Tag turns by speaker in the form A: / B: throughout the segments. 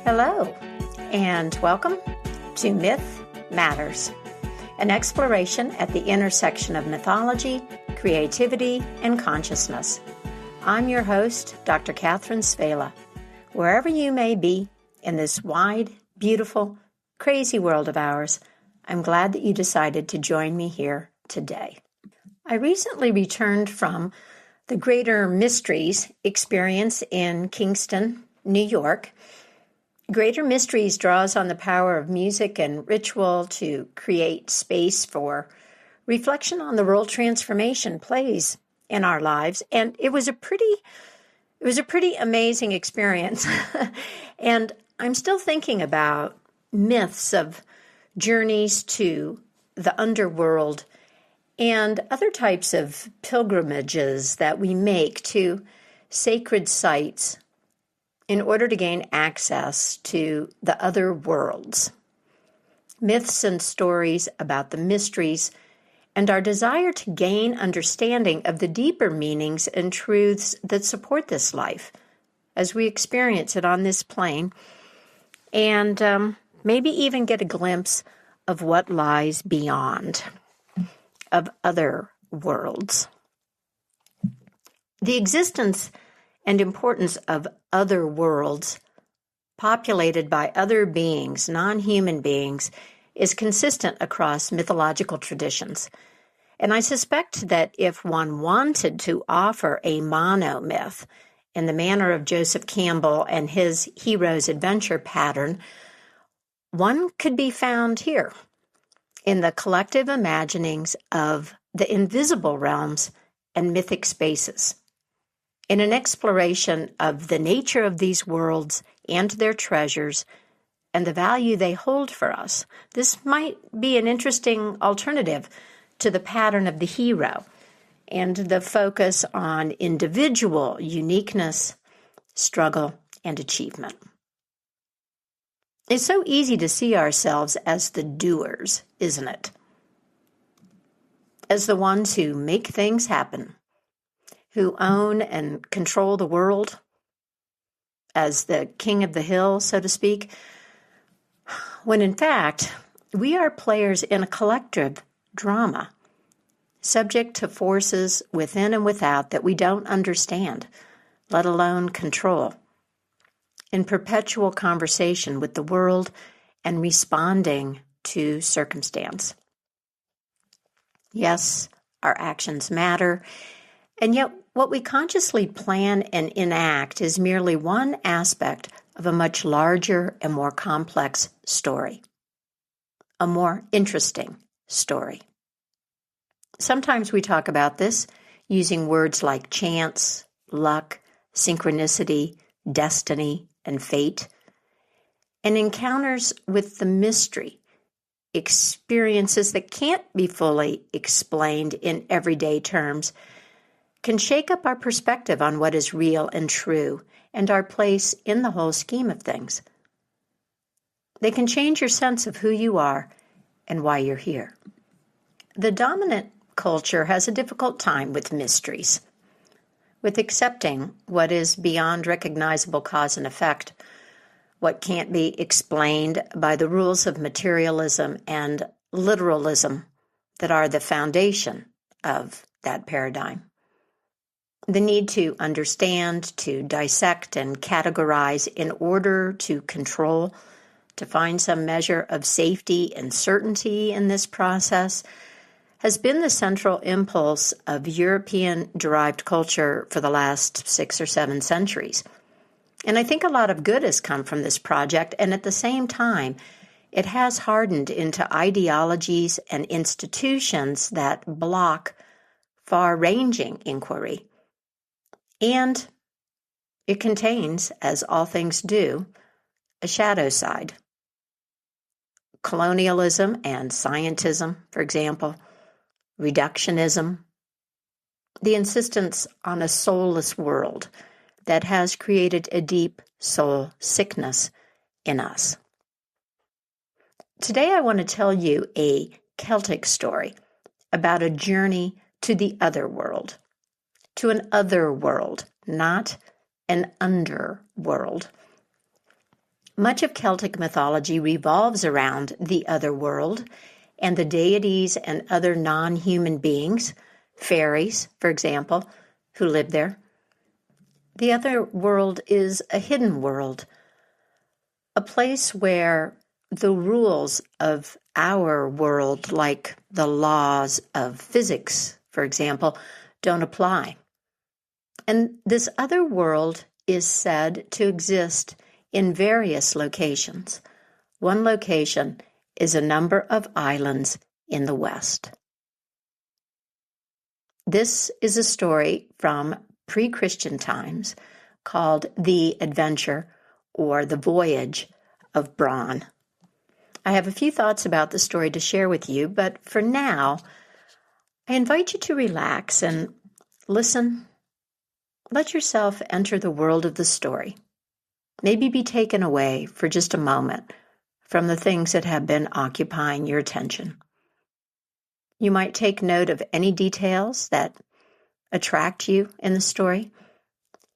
A: Hello, and welcome to Myth Matters, an exploration at the intersection of mythology, creativity, and consciousness. I'm your host, Dr. Catherine Svela. Wherever you may be in this wide, beautiful, crazy world of ours, I'm glad that you decided to join me here today. I recently returned from the Greater Mysteries experience in Kingston, New York. Greater Mysteries draws on the power of music and ritual to create space for reflection on the role transformation plays in our lives, and it was a pretty amazing experience. And I'm still thinking about myths of journeys to the underworld and other types of pilgrimages that we make to sacred sites in order to gain access to the other worlds. Myths and stories about the mysteries and our desire to gain understanding of the deeper meanings and truths that support this life as we experience it on this plane, and maybe even get a glimpse of what lies beyond, of other worlds. The existence and importance of other worlds populated by other beings, non-human beings, is consistent across mythological traditions. And I suspect that if one wanted to offer a monomyth in the manner of Joseph Campbell and his hero's adventure pattern, one could be found here in the collective imaginings of the invisible realms and mythic spaces. In an exploration of the nature of these worlds and their treasures and the value they hold for us, this might be an interesting alternative to the pattern of the hero and the focus on individual uniqueness, struggle, and achievement. It's so easy to see ourselves as the doers, isn't it? As the ones who make things happen, who own and control the world, as the king of the hill, so to speak, when in fact, we are players in a collective drama, subject to forces within and without that we don't understand, let alone control, in perpetual conversation with the world and responding to circumstance. Yes, our actions matter, and yet what we consciously plan and enact is merely one aspect of a much larger and more complex story, a more interesting story. Sometimes we talk about this using words like chance, luck, synchronicity, destiny, and fate. And encounters with the mystery, experiences that can't be fully explained in everyday terms, can shake up our perspective on what is real and true and our place in the whole scheme of things. They can change your sense of who you are and why you're here. The dominant culture has a difficult time with mysteries, with accepting what is beyond recognizable cause and effect, what can't be explained by the rules of materialism and literalism that are the foundation of that paradigm. The need to understand, to dissect, and categorize in order to control, to find some measure of safety and certainty in this process, has been the central impulse of European-derived culture for the last 6 or 7 centuries. And I think a lot of good has come from this project, and at the same time, it has hardened into ideologies and institutions that block far-ranging inquiry. And it contains, as all things do, a shadow side. Colonialism and scientism, for example, reductionism, the insistence on a soulless world that has created a deep soul sickness in us. Today I want to tell you a Celtic story about a journey to the other world, to an other world, not an underworld. Much of Celtic mythology revolves around the Otherworld and the deities and other non-human beings, fairies, for example, who live there. The Otherworld is a hidden world, a place where the rules of our world, like the laws of physics, for example, don't apply. And this other world is said to exist in various locations. One location is a number of islands in the West. This is a story from pre-Christian times called The Adventure or The Voyage of Bran. I have a few thoughts about the story to share with you, but for now, I invite you to relax and listen. Let yourself enter the world of the story. Maybe be taken away for just a moment from the things that have been occupying your attention. You might take note of any details that attract you in the story.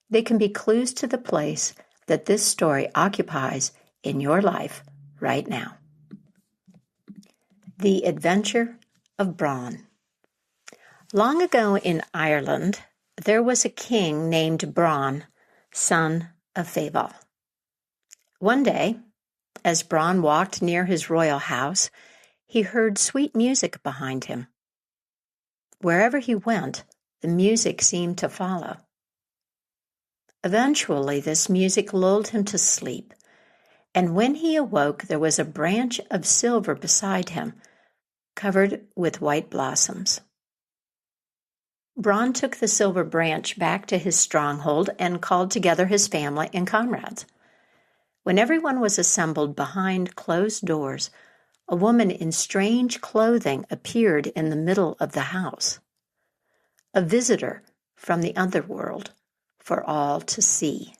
A: They can be clues to the place that this story occupies in your life right now. The Adventure of Bran. Long ago in Ireland, there was a king named Bran, son of Fabal. One day, as Bran walked near his royal house, he heard sweet music behind him. Wherever he went, the music seemed to follow. Eventually, this music lulled him to sleep, and when he awoke, there was a branch of silver beside him, covered with white blossoms. Bran took the silver branch back to his stronghold and called together his family and comrades. When everyone was assembled behind closed doors, a woman in strange clothing appeared in the middle of the house, a visitor from the Otherworld for all to see.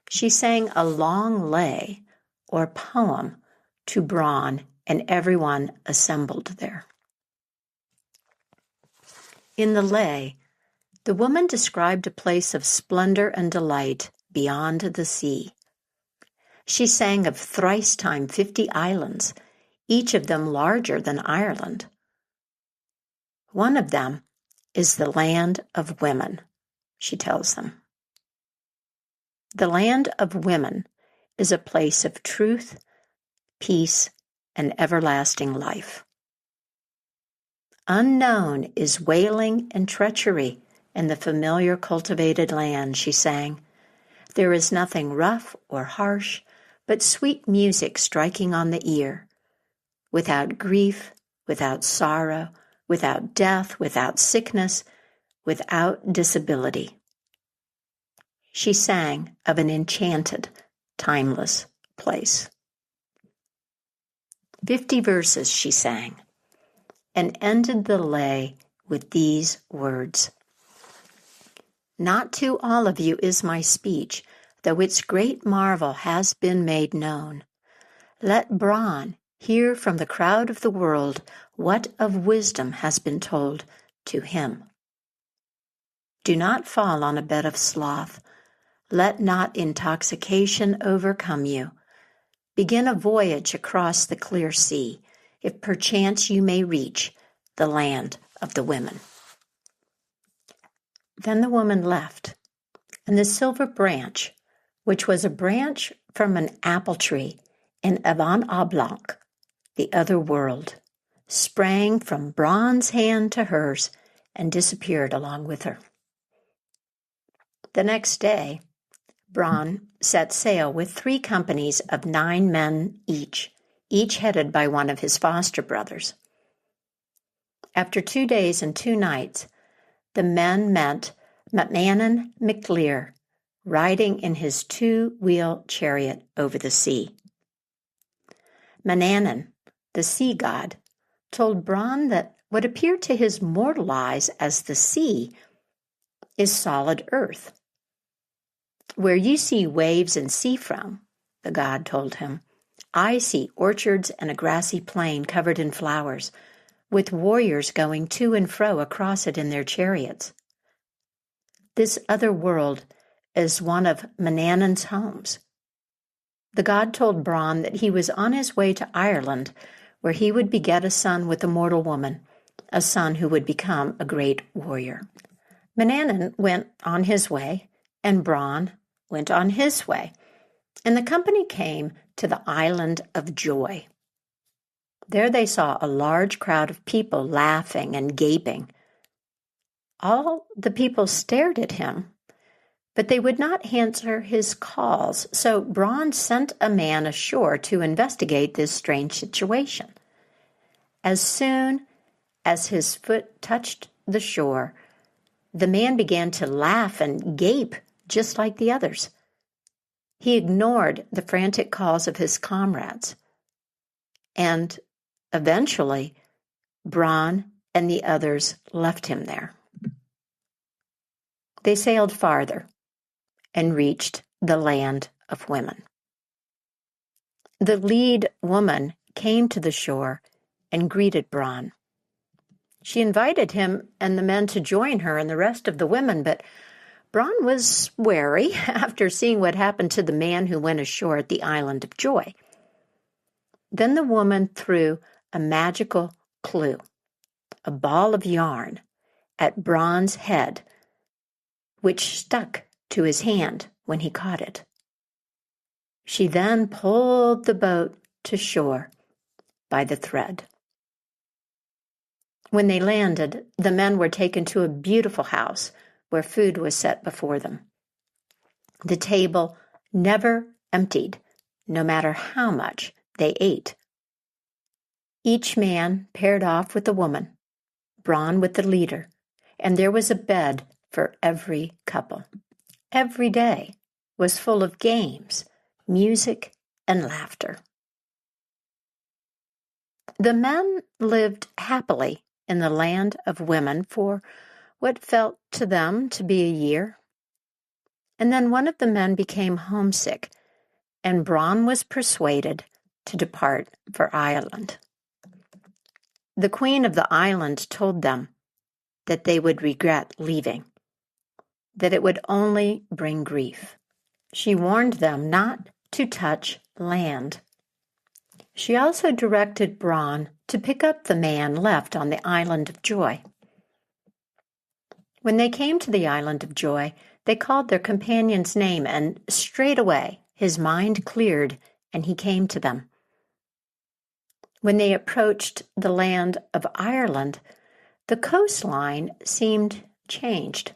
A: She sang a long lay or poem to Bran and everyone assembled there. In the lay, the woman described a place of splendor and delight beyond the sea. She sang of thrice time 50 islands, each of them larger than Ireland. One of them is the land of women, she tells them. The land of women is a place of truth, peace, and everlasting life. Unknown is wailing and treachery in the familiar cultivated land, she sang. There is nothing rough or harsh, but sweet music striking on the ear. Without grief, without sorrow, without death, without sickness, without disability. She sang of an enchanted, timeless place. 50 verses she sang, and ended the lay with these words. Not to all of you is my speech, though its great marvel has been made known. Let Bran hear from the crowd of the world what of wisdom has been told to him. Do not fall on a bed of sloth. Let not intoxication overcome you. Begin a voyage across the clear sea, if perchance you may reach the land of the women. Then the woman left, and the silver branch, which was a branch from an apple tree in Evans-Wentz, the other world, sprang from Bran's hand to hers and disappeared along with her. The next day, Bran set sail with 3 companies of 9 men each headed by one of his foster brothers. After 2 days and 2 nights, the men met Manannán mac Lir, riding in his 2-wheel chariot over the sea. Manannán, the sea god, told Bran that what appeared to his mortal eyes as the sea is solid earth. Where you see waves and sea from, the god told him, I see orchards and a grassy plain covered in flowers, with warriors going to and fro across it in their chariots. This other world is one of Manannán's homes. the god told Bran that he was on his way to Ireland, where he would beget a son with a mortal woman, a son who would become a great warrior. Manannan went on his way, and Bran went on his way, and the company came to the island of Joy. There they saw a large crowd of people laughing and gaping. All the people stared at him, but they would not answer his calls, so Bran sent a man ashore to investigate this strange situation. As soon as his foot touched the shore, the man began to laugh and gape just like the others. He ignored the frantic calls of his comrades, and eventually Bran and the others left him there. They sailed farther and reached the land of women. The lead woman came to the shore and greeted Bran. She invited him and the men to join her and the rest of the women, but Bran was wary after seeing what happened to the man who went ashore at the island of Joy. Then the woman threw a magical clue, a ball of yarn, at Bran's head, which stuck to his hand when he caught it. She then pulled the boat to shore by the thread. When they landed, the men were taken to a beautiful house where food was set before them. The table never emptied, no matter how much they ate. Each man paired off with a woman, Bran with the leader, and there was a bed for every couple. Every day was full of games, music, and laughter. The men lived happily in the land of women for what felt to them to be a year. And then one of the men became homesick, and Bran was persuaded to depart for Ireland. The queen of the island told them that they would regret leaving, that it would only bring grief. She warned them not to touch land. She also directed Bran to pick up the man left on the island of Joy. When they came to the island of Joy, they called their companion's name, and straightway his mind cleared, and he came to them. When they approached the land of Ireland, the coastline seemed changed.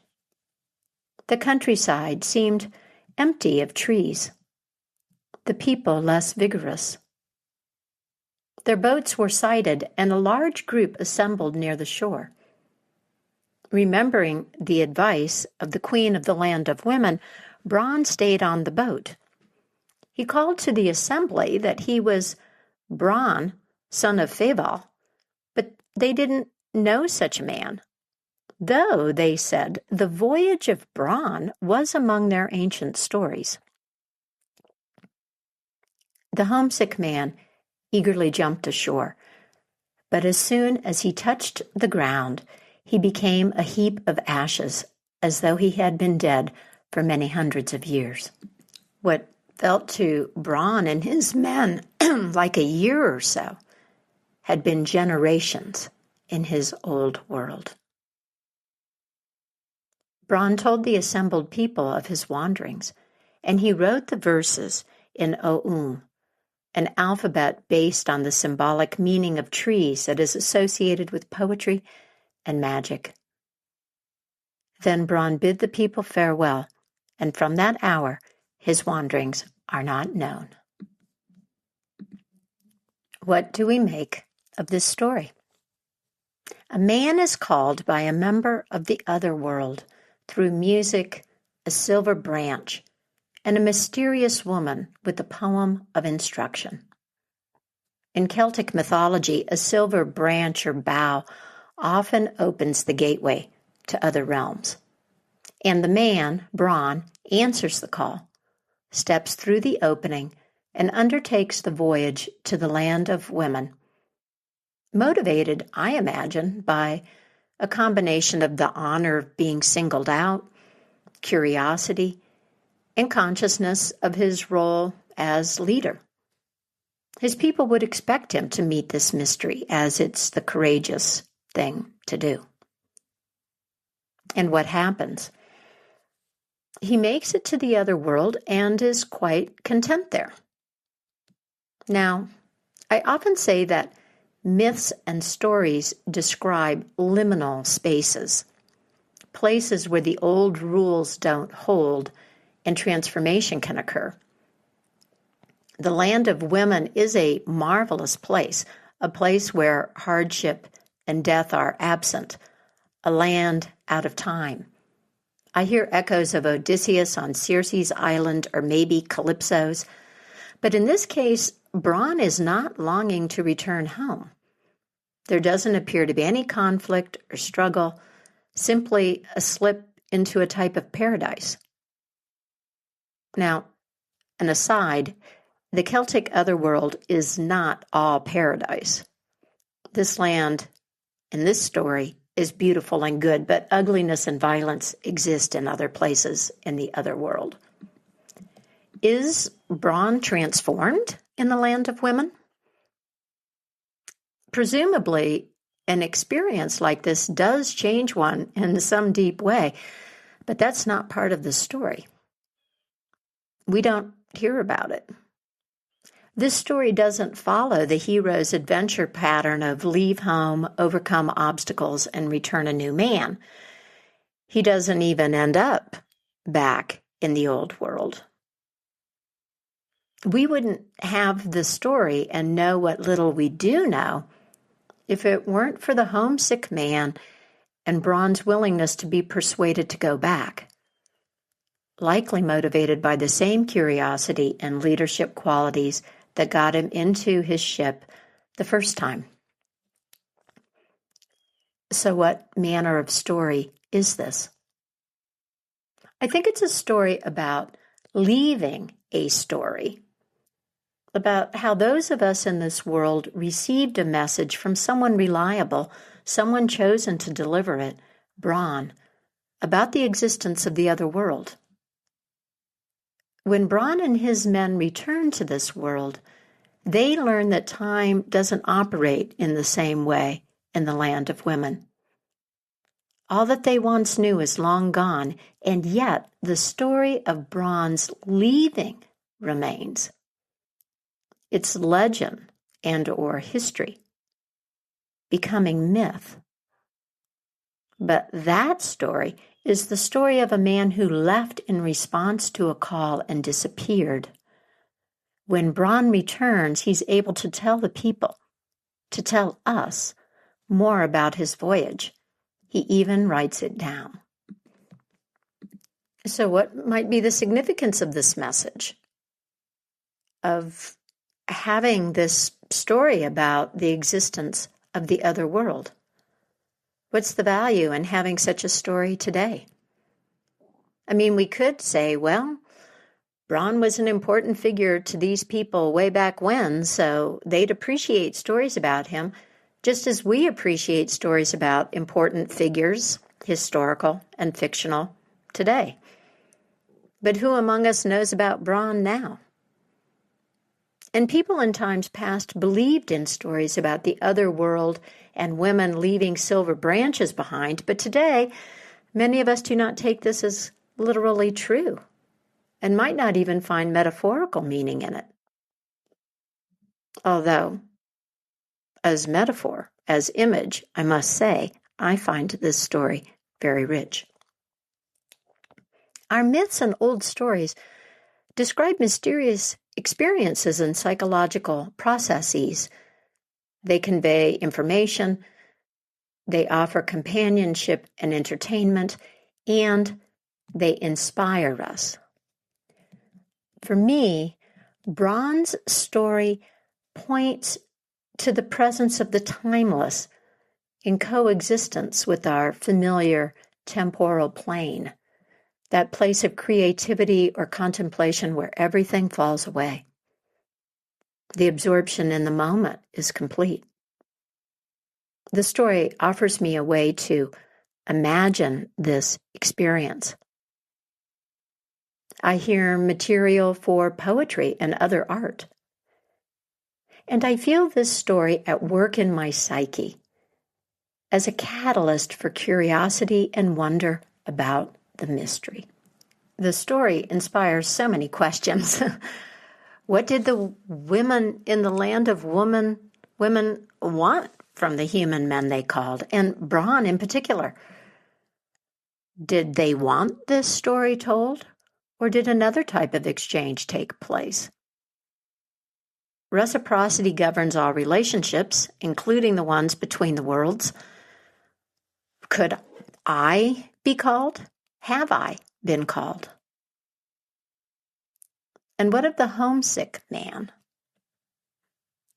A: The countryside seemed empty of trees, the people less vigorous. Their boats were sighted, and a large group assembled near the shore. Remembering the advice of the queen of the land of women, Bran stayed on the boat. He called to the assembly that he was Bran, son of Feival, but they didn't know such a man, though, they said, the voyage of Bran was among their ancient stories. The homesick man eagerly jumped ashore, but as soon as he touched the ground, he became a heap of ashes, as though he had been dead for many hundreds of years. What felt to Bran and his men like a year or so had been generations in his old world. Bran told the assembled people of his wanderings, and he wrote the verses in an alphabet based on the symbolic meaning of trees that is associated with poetry and magic. Then Bran bid the people farewell, and from that hour his wanderings are not known. What do we make of this story? A man is called by a member of the Otherworld through music, a silver branch, and a mysterious woman with a poem of instruction. In Celtic mythology, a silver branch or bough often opens the gateway to other realms. And the man, Bran, answers the call, steps through the opening, and undertakes the voyage to the land of women, motivated, I imagine, by a combination of the honor of being singled out, curiosity, and consciousness of his role as leader. His people would expect him to meet this mystery, as it's the courageous thing to do. And what happens? He makes it to the other world and is quite content there. Now, I often say that myths and stories describe liminal spaces, places where the old rules don't hold and transformation can occur. The land of women is a marvelous place, a place where hardship and death are absent, a land out of time. I hear echoes of Odysseus on Circe's island or maybe Calypso's, but in this case, Bran is not longing to return home. There doesn't appear to be any conflict or struggle, simply a slip into a type of paradise. Now, an aside, the Celtic Otherworld is not all paradise. This land, in this story, is beautiful and good, but ugliness and violence exist in other places in the Otherworld. Is Bran transformed in the land of women? Presumably, an experience like this does change one in some deep way, but that's not part of the story. We don't hear about it. This story doesn't follow the hero's adventure pattern of leave home, overcome obstacles, and return a new man. He doesn't even end up back in the old world. We wouldn't have the story and know what little we do know if it weren't for the homesick man and Bran's willingness to be persuaded to go back, likely motivated by the same curiosity and leadership qualities that got him into his ship the first time. So what manner of story is this? I think it's a story about leaving a story, about how those of us in this world received a message from someone reliable, someone chosen to deliver it, Bran, about the existence of the other world. When Bran and his men return to this world, they learn that time doesn't operate in the same way in the land of women. All that they once knew is long gone, and yet the story of Bran's leaving remains. It's legend and or history, becoming myth. But that story is the story of a man who left in response to a call and disappeared. When Bran returns, he's able to tell the people, to tell us, more about his voyage. He even writes it down. So what might be the significance of this message? Of having this story about the existence of the other world? What's the value in having such a story today? I mean, we could say, well, Bran was an important figure to these people way back when, so they'd appreciate stories about him, just as we appreciate stories about important figures, historical and fictional, today. But who among us knows about Bran now? And people in times past believed in stories about the other world and women leaving silver branches behind, but today, many of us do not take this as literally true and might not even find metaphorical meaning in it. Although, as metaphor, as image, I must say, I find this story very rich. Our myths and old stories describe mysterious experiences and psychological processes. They convey information, they offer companionship and entertainment, and they inspire us. For me, Bran's story points to the presence of the timeless in coexistence with our familiar temporal plane, that place of creativity or contemplation where everything falls away. The absorption in the moment is complete. The story offers me a way to imagine this experience. I hear material for poetry and other art. And I feel this story at work in my psyche as a catalyst for curiosity and wonder about the mystery. The story inspires so many questions. What did the women in the land of women want from the human men they called, and Bran in particular? Did they want this story told, or did another type of exchange take place? Reciprocity governs all relationships, including the ones between the worlds. Could I be called? Have I been called? And what of the homesick man?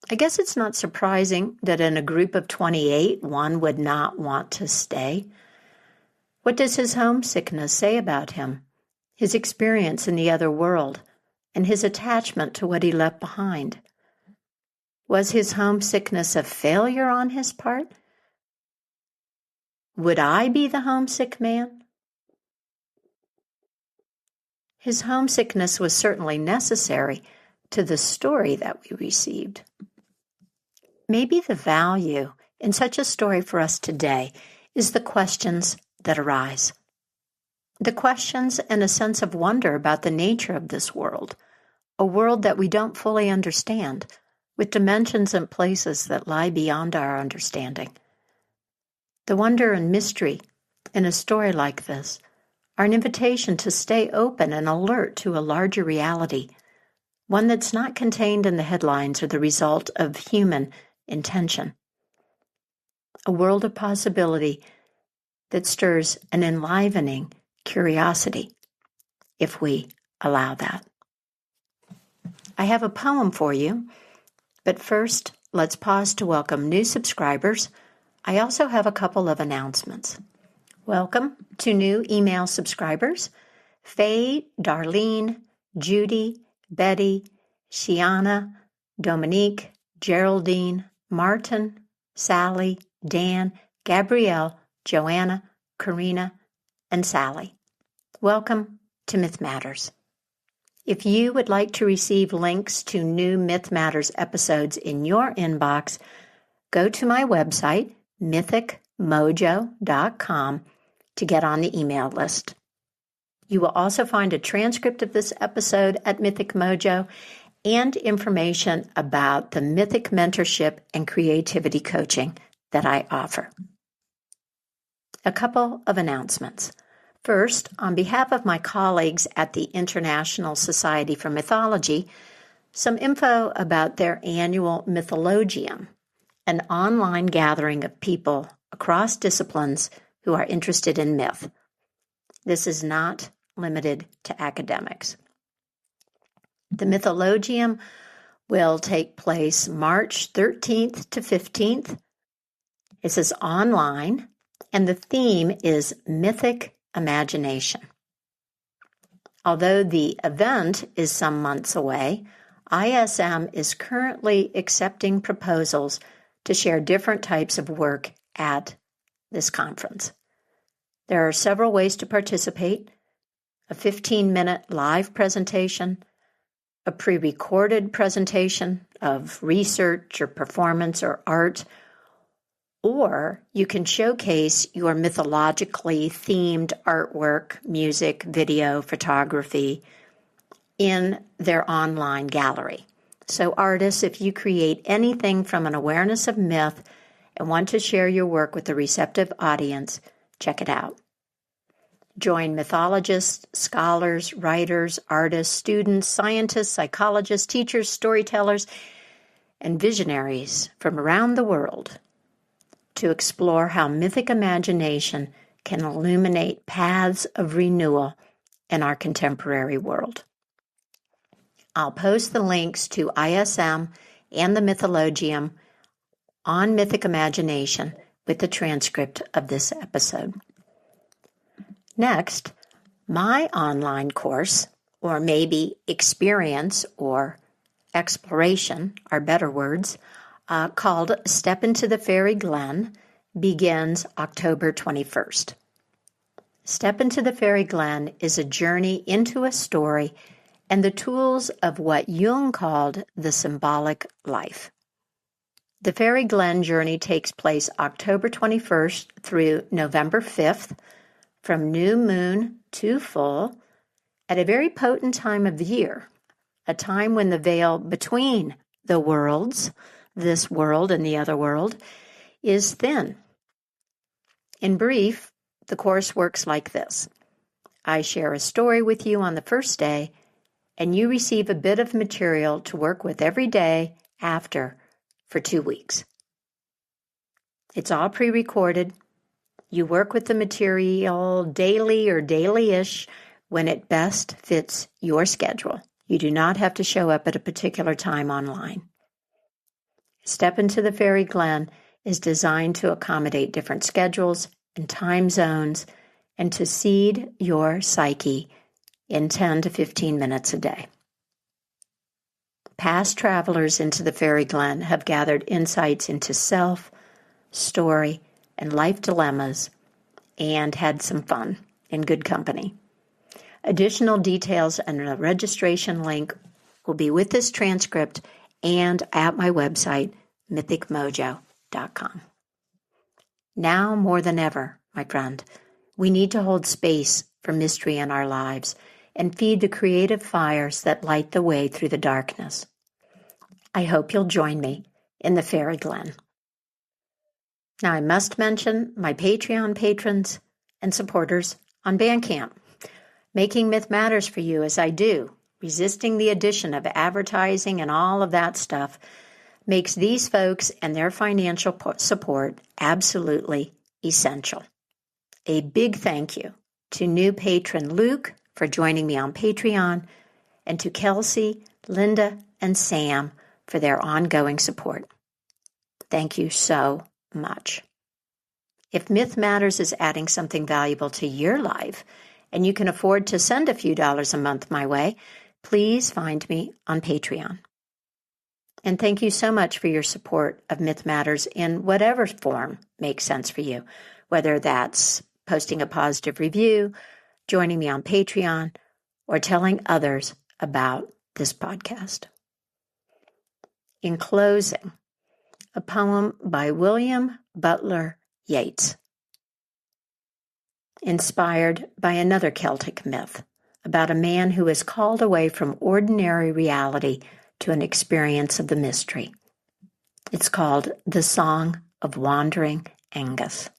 A: I guess it's not surprising that in a group of 28, one would not want to stay. What does his homesickness say about him, his experience in the other world, and his attachment to what he left behind? Was his homesickness a failure on his part? Would I be the homesick man? His homesickness was certainly necessary to the story that we received. Maybe the value in such a story for us today is the questions that arise. The questions and a sense of wonder about the nature of this world, a world that we don't fully understand, with dimensions and places that lie beyond our understanding. The wonder and mystery in a story like this are an invitation to stay open and alert to a larger reality, one that's not contained in the headlines or the result of human intention. A world of possibility that stirs an enlivening curiosity, if we allow that. I have a poem for you, but first, let's pause to welcome new subscribers. I also have a couple of announcements. Welcome to new email subscribers: Faye, Darlene, Judy, Betty, Shiana, Dominique, Geraldine, Martin, Sally, Dan, Gabrielle, Joanna, Karina, and Sally. Welcome to Myth Matters. If you would like to receive links to new Myth Matters episodes in your inbox, go to my website, mythicmojo.com, to get on the email list. You will also find a transcript of this episode at Mythic Mojo and information about the Mythic mentorship and creativity coaching that I offer. A couple of announcements. First, on behalf of my colleagues at the International Society for Mythology, some info about their annual Mythologium, an online gathering of people across disciplines who are interested in myth. This is not limited to academics. The Mythologium will take place March 13th to 15th. This is online, and the theme is Mythic Imagination. Although the event is some months away, ISM is currently accepting proposals to share different types of work at this conference. There are several ways to participate: a 15-minute live presentation, a pre-recorded presentation of research or performance or art, or you can showcase your mythologically themed artwork, music, video, photography in their online gallery. So artists, if you create anything from an awareness of myth and want to share your work with a receptive audience, check it out. Join mythologists, scholars, writers, artists, students, scientists, psychologists, teachers, storytellers, and visionaries from around the world to explore how mythic imagination can illuminate paths of renewal in our contemporary world. I'll post the links to ISM and the Mythologium on Mythic Imagination with the transcript of this episode. Next, my online course, or maybe experience or exploration are better words, called Step into the Fairy Glen, begins October 21st. Step into the Fairy Glen is a journey into a story and the tools of what Jung called the symbolic life. The Fairy Glen journey takes place October 21st through November 5th, from new moon to full, at a very potent time of the year, a time when the veil between the worlds, this world and the other world, is thin. In brief, the course works like this. I share a story with you on the first day, and you receive a bit of material to work with every day after for 2 weeks. It's all pre-recorded. You work with the material daily or daily-ish when it best fits your schedule. You do not have to show up at a particular time online. Step into the Fairy Glen is designed to accommodate different schedules and time zones and to seed your psyche in 10 to 15 minutes a day. Past travelers into the Fairy Glen have gathered insights into self, story, and life dilemmas and had some fun in good company. Additional details and a registration link will be with this transcript and at my website, mythicmojo.com. Now more than ever, my friend, we need to hold space for mystery in our lives and feed the creative fires that light the way through the darkness. I hope you'll join me in the Fairy Glen. Now, I must mention my Patreon patrons and supporters on Bandcamp. Making Myth Matters for you as I do, resisting the addition of advertising and all of that stuff, makes these folks and their financial support absolutely essential. A big thank you to new patron Luke for joining me on Patreon, and to Kelsey, Linda, and Sam for their ongoing support. Thank you so much. If Myth Matters is adding something valuable to your life, and you can afford to send a few dollars a month my way, please find me on Patreon. And thank you so much for your support of Myth Matters in whatever form makes sense for you, whether that's posting a positive review, joining me on Patreon, or telling others about this podcast. In closing, a poem by William Butler Yeats, inspired by another Celtic myth about a man who is called away from ordinary reality to an experience of the mystery. It's called The Song of Wandering Angus.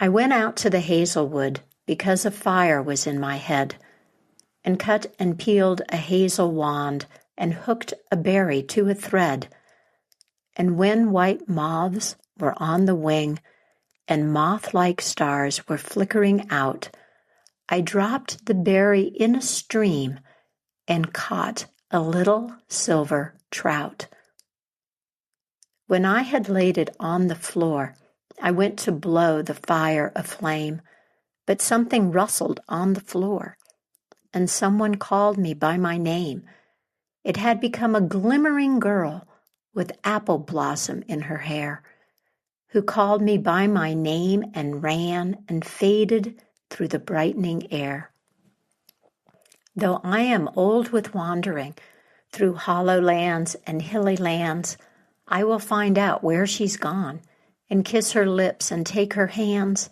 A: I went out to the hazelwood because a fire was in my head, and cut and peeled a hazel wand and hooked a berry to a thread. And when white moths were on the wing and moth-like stars were flickering out, I dropped the berry in a stream and caught a little silver trout. When I had laid it on the floor, I went to blow the fire aflame, but something rustled on the floor, and someone called me by my name. It had become a glimmering girl with apple blossom in her hair, who called me by my name and ran and faded through the brightening air. Though I am old with wandering through hollow lands and hilly lands, I will find out where she's gone, and kiss her lips and take her hands,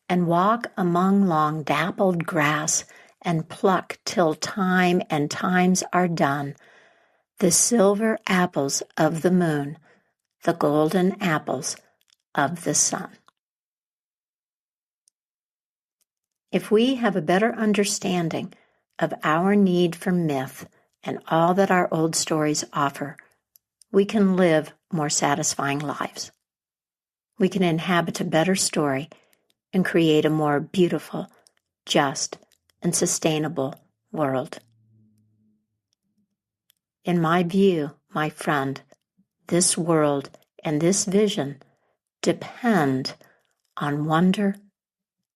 A: and walk among long dappled grass, and pluck till time and times are done the silver apples of the moon, the golden apples of the sun. If we have a better understanding of our need for myth and all that our old stories offer, we can live more satisfying lives. We can inhabit a better story and create a more beautiful, just, and sustainable world. In my view, my friend, this world and this vision depend on wonder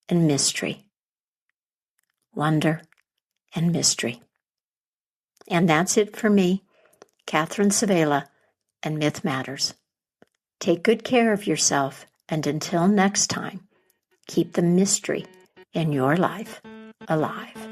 A: and mystery. Wonder and mystery. And that's it for me, Catherine Savela, and Myth Matters. Take good care of yourself, and until next time, keep the mystery in your life alive.